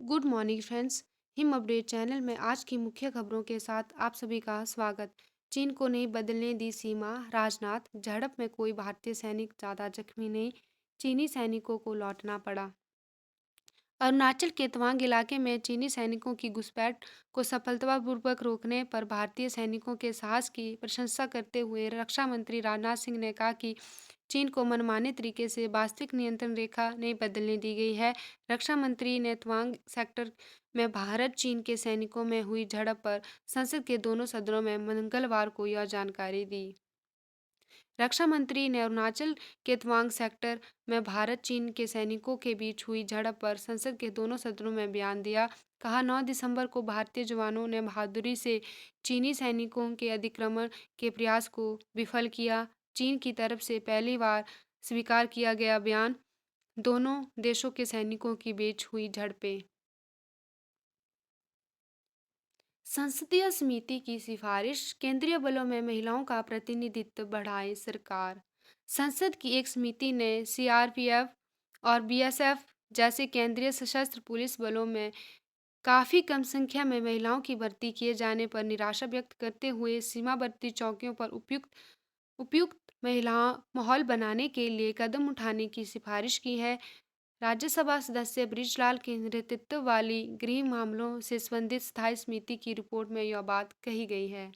Good morning friends. Him update channel में आज की मुख्य खबरों के साथ आप सभी का स्वागत। चीन को नहीं बदलने दी सीमा, राजनाथ। झड़प में कोई भारतीय सैनिक ज़्यादा जख्मी नहीं, चीनी सैनिकों को लौटना पड़ा। अरुणाचल के तवांग इलाके में चीनी सैनिकों की घुसपैठ को सफलतापूर्वक रोकने पर भारतीय सैनिकों के साहस की प्रशंसा करते हुए रक्षा मंत्री राजनाथ सिंह ने कहा कि चीन को मनमाने तरीके से वास्तविक नियंत्रण रेखा नहीं बदलने दी गई है। रक्षा मंत्री ने तवांग सेक्टर में भारत चीन के सैनिकों में हुई झड़प पर संसद के दोनों सदनों में मंगलवार को यह जानकारी दी। रक्षा मंत्री ने अरुणाचल के तवांग सेक्टर में भारत चीन के सैनिकों के बीच हुई झड़प पर संसद के दोनों सदनों में बयान दिया। कहा, 9 दिसंबर को भारतीय जवानों ने बहादुरी से चीनी सैनिकों के अतिक्रमण के प्रयास को विफल किया। चीन की तरफ से पहली बार स्वीकार किया गया बयान। दोनों देशों के सैनिकों के बीच हुई झड़पें। संसदीय समिति की सिफारिश, केंद्रीय बलों में महिलाओं का प्रतिनिधित्व बढ़ाए सरकार। संसद की एक समिति ने सीआरपीएफ और बीएसएफ जैसे केंद्रीय सशस्त्र पुलिस बलों में काफ़ी कम संख्या में महिलाओं की भर्ती किए जाने पर निराशा व्यक्त करते हुए सीमावर्ती चौकियों पर उपयुक्त उपयुक्त महिला माहौल बनाने के लिए कदम उठाने की सिफारिश की है। राज्यसभा सदस्य बृजलाल के नेतृत्व वाली गृह मामलों से संबंधित स्थायी समिति की रिपोर्ट में यह बात कही गई है।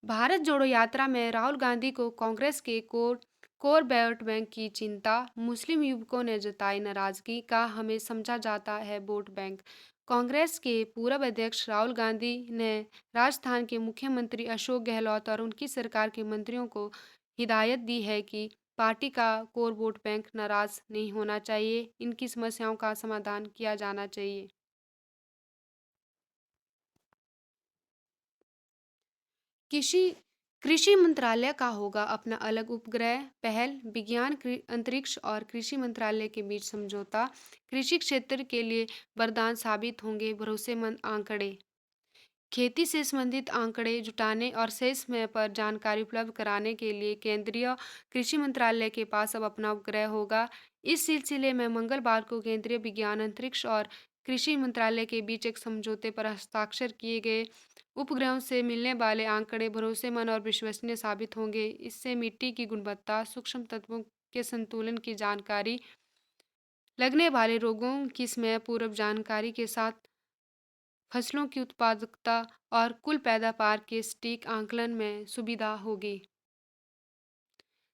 भारत जोड़ो यात्रा में राहुल गांधी को कांग्रेस के कोर कोर वोट बैंक की चिंता, मुस्लिम युवकों ने जताई नाराजगी। का हमें समझा जाता है वोट बैंक। कांग्रेस के पूर्व अध्यक्ष राहुल गांधी ने राजस्थान के मुख्यमंत्री अशोक गहलोत और उनकी सरकार के मंत्रियों को हिदायत दी है कि पार्टी का कोर वोट बैंक नाराज नहीं होना चाहिए, इनकी समस्याओं का समाधान किया जाना चाहिए। कृषि कृषि मंत्रालय का होगा अपना अलग उपग्रह पहल, विज्ञान अंतरिक्ष और कृषि मंत्रालय के बीच समझौता। कृषि क्षेत्र के लिए वरदान साबित होंगे भरोसेमंद आंकड़े। खेती से संबंधित आंकड़े जुटाने और सही समय पर जानकारी उपलब्ध कराने के लिए केंद्रीय कृषि मंत्रालय के पास अब अपना उपग्रह होगा। इस सिलसिले में मंगलवार को केंद्रीय विज्ञान अंतरिक्ष और कृषि मंत्रालय के बीच एक समझौते पर हस्ताक्षर किए गए। उपग्रहों से मिलने वाले आंकड़े भरोसेमंद और विश्वसनीय साबित होंगे। इससे मिट्टी की गुणवत्ता, सूक्ष्म तत्वों के संतुलन की जानकारी, लगने वाले रोगों की समय पूर्व जानकारी के साथ फसलों की उत्पादकता और कुल पैदावार के सटीक आकलन में सुविधा होगी।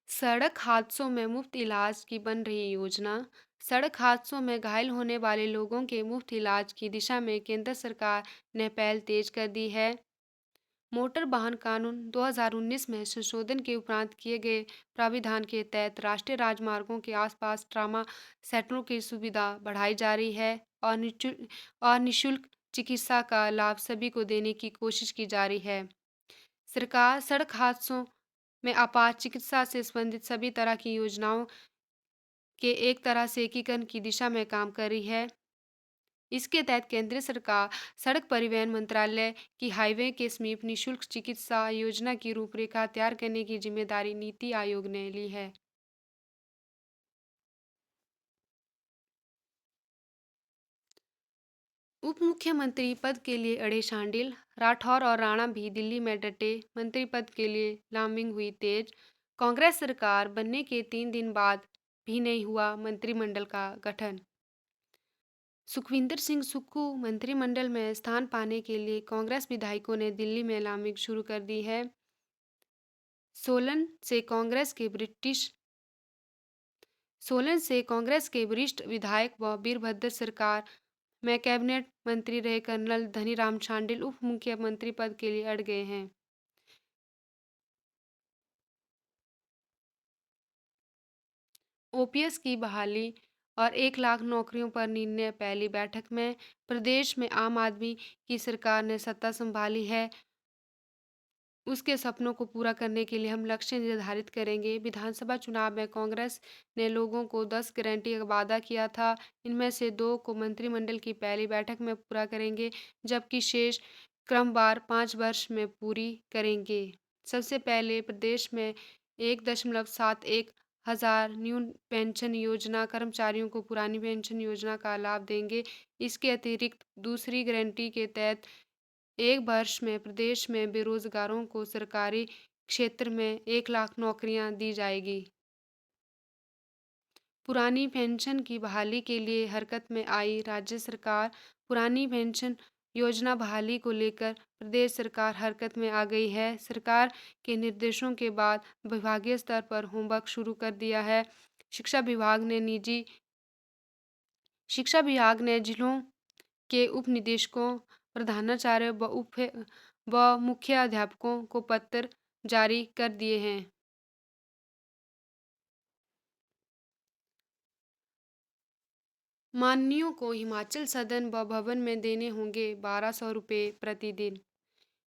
सड़क हादसों में मुफ्त इलाज की बन रही योजना। सड़क हादसों में घायल होने वाले लोगों के मुफ्त इलाज की दिशा में केंद्र सरकार ने पहल तेज कर दी है। मोटर वाहन कानून 2019 में संशोधन के उपरांत किए गए प्राविधान के तहत राष्ट्रीय राजमार्गों के आसपास ट्रामा सेंटरों की सुविधा बढ़ाई जा रही है और निशुल्क चिकित्सा का लाभ सभी को देने की कोशिश की जा रही है। सरकार सड़क हादसों में आपात चिकित्सा से संबंधित सभी तरह की योजनाओं के एक तरह से एकीकरण की दिशा में काम कर रही है। इसके तहत केंद्र सरकार सड़क परिवहन मंत्रालय की हाईवे के समीप निशुल्क चिकित्सा योजना की रूपरेखा तैयार करने की जिम्मेदारी नीति आयोग ने ली है। उप मुख्यमंत्री पद के लिए अड़े शांडिल, राठौर और राणा भी दिल्ली में डटे। मंत्री पद के लिए लामिंग हुई तेज। कांग्रेस सरकार बनने के 3 दिन बाद भी नहीं हुआ मंत्रिमंडल का गठन। सुखविंदर सिंह सुक्खू मंत्रिमंडल में स्थान पाने के लिए कांग्रेस विधायकों ने दिल्ली में लामिंग शुरू कर दी है। सोलन से कांग्रेस के ब्रिटिश सोलन से कांग्रेस के वरिष्ठ विधायक व वीरभद्र सरकार में कैबिनेट मंत्री रहे कर्नल धनीराम शांडिल उप मुख्यमंत्री पद के लिए अड़ गए हैं। ओपीएस की बहाली और 1 लाख नौकरियों पर निर्णय। पहली बैठक में प्रदेश में आम आदमी की सरकार ने सत्ता संभाली है, उसके सपनों को पूरा करने के लिए हम लक्ष्य निर्धारित करेंगे। विधानसभा चुनाव में कांग्रेस ने लोगों को 10 गारंटी का वादा किया था, इनमें से 2 को मंत्रिमंडल की पहली बैठक में पूरा करेंगे, जबकि शेष क्रमवार 5 वर्ष में पूरी करेंगे। सबसे पहले प्रदेश में 1.71 हजार न्यू पेंशन योजना कर्मचारियों को पुरानी पेंशन योजना का लाभ देंगे। इसके अतिरिक्त दूसरी गारंटी के तहत 1 वर्ष में प्रदेश में बेरोजगारों को सरकारी क्षेत्र में 1 लाख नौकरियां दी जाएगी। पुरानी पेंशन की बहाली के लिए हरकत में आई राज्य सरकार। पुरानी पेंशन योजना बहाली को लेकर प्रदेश सरकार हरकत में आ गई है। सरकार के निर्देशों के बाद विभागीय स्तर पर होमवर्क शुरू कर दिया है। शिक्षा विभाग ने निजी शिक्षा विभाग ने जिलों के उप निदेशकों, प्रधानाचार्य व मुख्याध्यापकों को पत्र जारी कर दिए हैं। माननीयों को हिमाचल सदन व भवन में देने होंगे 1200 रुपये प्रतिदिन।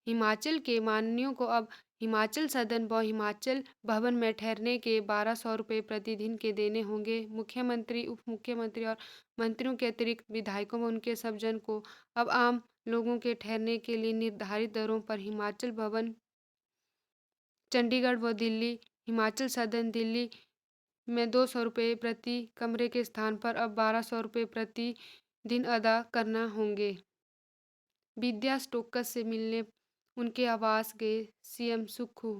हिमाचल के माननीयों को अब हिमाचल सदन व हिमाचल भवन में ठहरने के 1200 रुपये प्रतिदिन के देने होंगे। मुख्यमंत्री, उप मुख्यमंत्री और मंत्रियों के अतिरिक्त विधायकों व उनके सबजन को अब आम लोगों के ठहरने के लिए निर्धारित दरों पर हिमाचल भवन चंडीगढ़ व दिल्ली, हिमाचल सदन दिल्ली में 200 रुपये प्रति कमरे के स्थान पर अब 1200 रुपये प्रति दिन अदा करना होंगे। विद्या स्टोक्स से मिलने उनके आवास गए सीएम सुक्खू।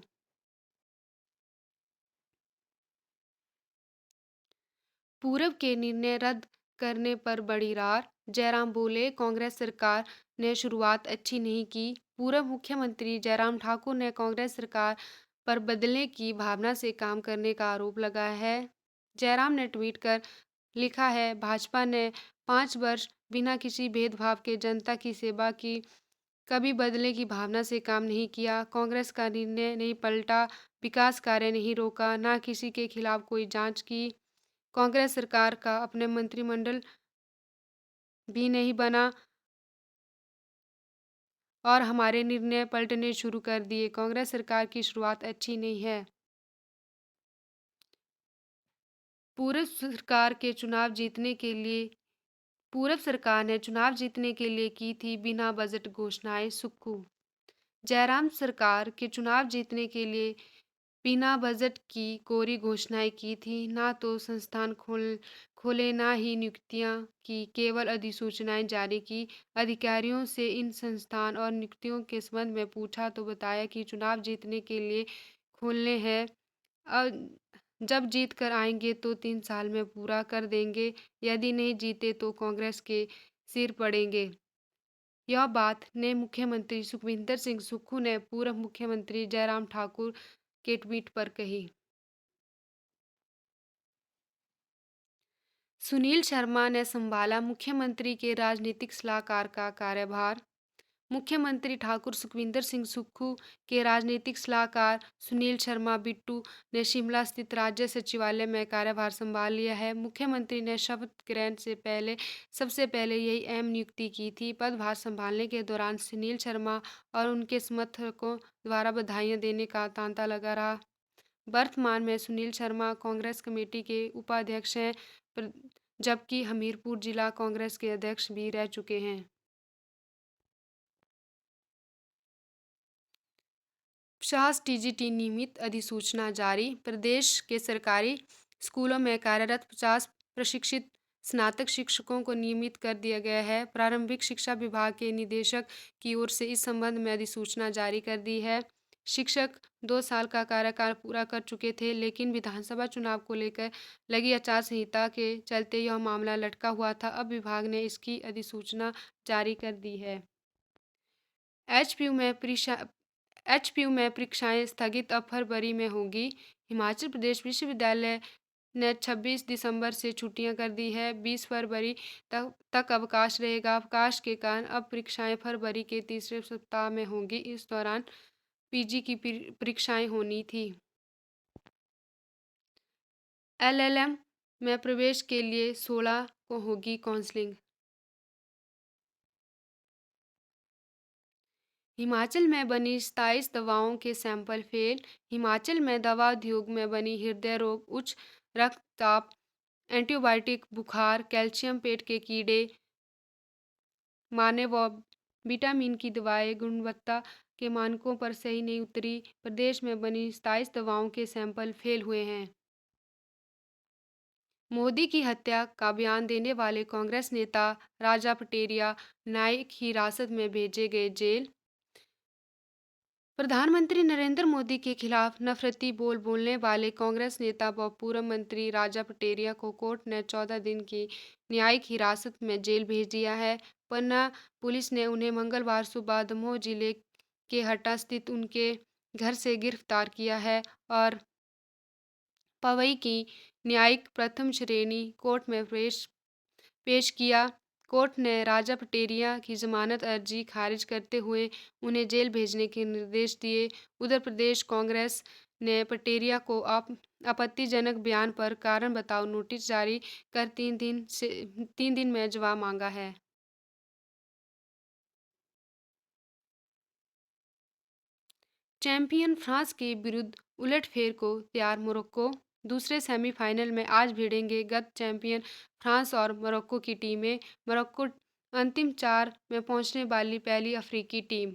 पूर्व के निर्णय रद्द करने पर बड़ी रार। जयराम बोले, कांग्रेस सरकार ने शुरुआत अच्छी नहीं की। पूर्व मुख्यमंत्री जयराम ठाकुर ने कांग्रेस सरकार पर बदलने की भावना से काम करने का आरोप लगाया है। जयराम ने ट्वीट कर लिखा है, भाजपा ने 5 वर्ष बिना किसी भेदभाव के जनता की सेवा की, कभी बदले की भावना से काम नहीं किया। कांग्रेस का निर्णय नहीं पलटा, विकास कार्य नहीं रोका, ना किसी के खिलाफ कोई जांच की। कांग्रेस सरकार का अपने मंत्रिमंडल भी नहीं बना और हमारे निर्णय पलटने शुरू कर दिए। कांग्रेस सरकार की शुरुआत अच्छी नहीं है। पूर्व सरकार के चुनाव जीतने के लिए पूर्व सरकार ने चुनाव जीतने के लिए की थी बिना बजट घोषणाएं, सुक्खू। जयराम सरकार के चुनाव जीतने के लिए बिना बजट की कोरी घोषणाएं की थी। ना तो संस्थान खोले, ना ही नियुक्तियां की, केवल अधिसूचनाएं जारी की। अधिकारियों से इन संस्थान और नियुक्तियों के संबंध में पूछा तो बताया कि चुनाव जीतने के लिए खोलने हैं। अब जब जीत कर आएंगे तो 3 साल में पूरा कर देंगे। यदि नहीं जीते तो कांग्रेस के सिर पड़ेंगे। यह बात ने मुख्यमंत्री सुखविंदर सिंह सुक्खू ने पूर्व मुख्यमंत्री जयराम ठाकुर के ट्वीट पर कही। सुनील शर्मा ने संभाला मुख्यमंत्री के राजनीतिक सलाहकार का कार्यभार। मुख्यमंत्री ठाकुर सुखविंदर सिंह सुक्खू के राजनीतिक सलाहकार सुनील शर्मा बिट्टू ने शिमला स्थित राज्य सचिवालय में कार्यभार संभाल लिया है। मुख्यमंत्री ने शपथ ग्रहण से पहले सबसे पहले यही अहम नियुक्ति की थी। पदभार संभालने के दौरान सुनील शर्मा और उनके समर्थकों द्वारा बधाइयां देने का तांता लगा रहा। वर्तमान में सुनील शर्मा कांग्रेस कमेटी के उपाध्यक्ष हैं, जबकि हमीरपुर जिला कांग्रेस के अध्यक्ष भी रह चुके हैं। शास टीजीटी नियमित अधिसूचना जारी। प्रदेश के सरकारी स्कूलों में कार्यरत 50 प्रशिक्षित स्नातक शिक्षकों को नियमित कर दिया गया है। प्रारंभिक शिक्षा विभाग के निदेशक की ओर से इस संबंध में अधिसूचना जारी कर दी है। शिक्षक 2 साल का कार्यकाल पूरा कर चुके थे, लेकिन विधानसभा चुनाव को लेकर लगी आचार संहिता के चलते यह मामला लटका हुआ था। अब विभाग ने इसकी अधिसूचना जारी कर दी है। एचपीयू में परीक्षा एचपीयू में परीक्षाएं स्थगित अब फरवरी में होगी। हिमाचल प्रदेश विश्वविद्यालय ने 26 दिसंबर से छुट्टियां कर दी है। 20 फरवरी तक अवकाश रहेगा। अवकाश के कारण अब परीक्षाएं फरवरी के तीसरे सप्ताह में होंगी। इस दौरान पीजी की परीक्षाएं होनी थी। एलएलएम में प्रवेश के लिए 16 को होगी काउंसलिंग। हिमाचल में बनी 27 दवाओं के सैंपल फेल। हिमाचल में दवा उद्योग में बनी हृदय रोग, उच्च रक्तचाप, एंटीबायोटिक, बुखार, कैल्शियम पेट के कीड़े मारने व विटामिन की दवाएं गुणवत्ता के मानकों पर सही नहीं उतरी। प्रदेश में बनी 27 दवाओं के सैंपल फेल हुए हैं। मोदी की हत्या का बयान देने वाले कांग्रेस नेता राजा पटेरिया न्यायिक हिरासत में भेजे गए जेल। प्रधानमंत्री नरेंद्र मोदी के खिलाफ नफरती बोल बोलने वाले कांग्रेस नेता व पूर्व मंत्री राजा पटेरिया को कोर्ट ने 14 दिन की न्यायिक हिरासत में जेल भेज दिया है। पन्ना पुलिस ने उन्हें मंगलवार सुबह दमोह जिले के हटा स्थित उनके घर से गिरफ्तार किया है और पवई की न्यायिक प्रथम श्रेणी कोर्ट में पेश किया। कोर्ट ने राजा पटेरिया की जमानत अर्जी खारिज करते हुए उन्हें जेल भेजने के निर्देश दिए। उधर प्रदेश कांग्रेस ने पटेरिया को आपत्तिजनक बयान पर कारण बताओ नोटिस जारी कर 3 दिन में जवाब मांगा है। चैंपियन फ्रांस के विरुद्ध उलटफेर को तैयार मोरक्को। दूसरे सेमीफाइनल में आज भिड़ेंगे गत चैंपियन फ्रांस और मोरक्को की टीमें। मोरक्को अंतिम 4 में पहुंचने वाली पहली अफ्रीकी टीम।